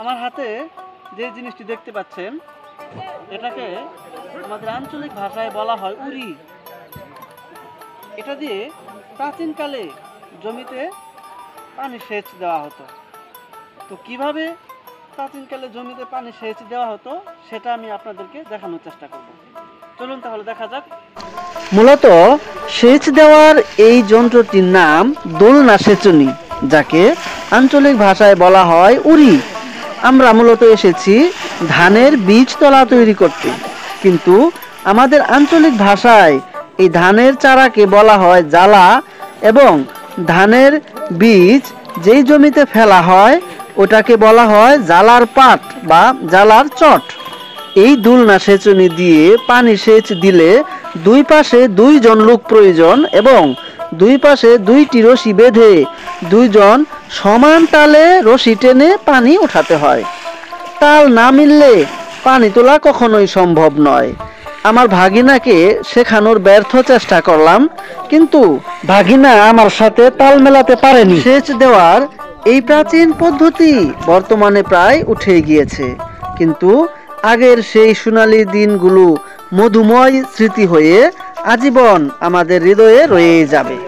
আমার হাতে যে জিনিসটি দেখতে পাচ্ছেন এটাকে আমাদের আঞ্চলিক ভাষায় বলা হয় উরি। এটা দিয়ে প্রাচীনকালে জমিতে পানি সেচ দেওয়া হতো। তো কিভাবে প্রাচীনকালে জমিতে পানি সেচ দেওয়া হতো সেটা আমি আপনাদেরকে দেখানোর চেষ্টা করব। চলুন তাহলে দেখা যাক। মূলত সেচ দেওয়ার এই যন্ত্রটির নাম দোলনা সেচনী, যাকে আঞ্চলিক ভাষায় বলা হয় উরি। আমরা মূলত এসেছি ধানের বীজতলা তৈরি করতে, কিন্তু আমাদের আঞ্চলিক ভাষায় এই ধানের চারাকে বলা হয় জালা, এবং ধানের বীজ যেই জমিতে ফেলা হয় ওটাকে বলা হয় জালার পাট বা জালার চট। এই দুলনা সেচনী দিয়ে পানি সেচ দিলে দুই পাশে দুইজন লোক প্রয়োজন, এবং দুই পাশে দুইটি রশি বেঁধে দুইজন সমান তালে রশি টেনে পানি উঠাতে হয়। তাল না মিললে পানি তোলা কখনোই সম্ভব নয়। আমার ভাগিনাকে শেখানোর ব্যর্থ চেষ্টা করলাম, কিন্তু ভাগিনা আমার সাথে তাল মেলাতে পারেনি। সেচ দেওয়ার এই প্রাচীন পদ্ধতি বর্তমানে প্রায় উঠে গিয়েছে, কিন্তু আগের সেই সোনালী দিনগুলো মধুময় স্মৃতি হয়ে আজীবন আমাদের হৃদয়ে রয়ে যাবে।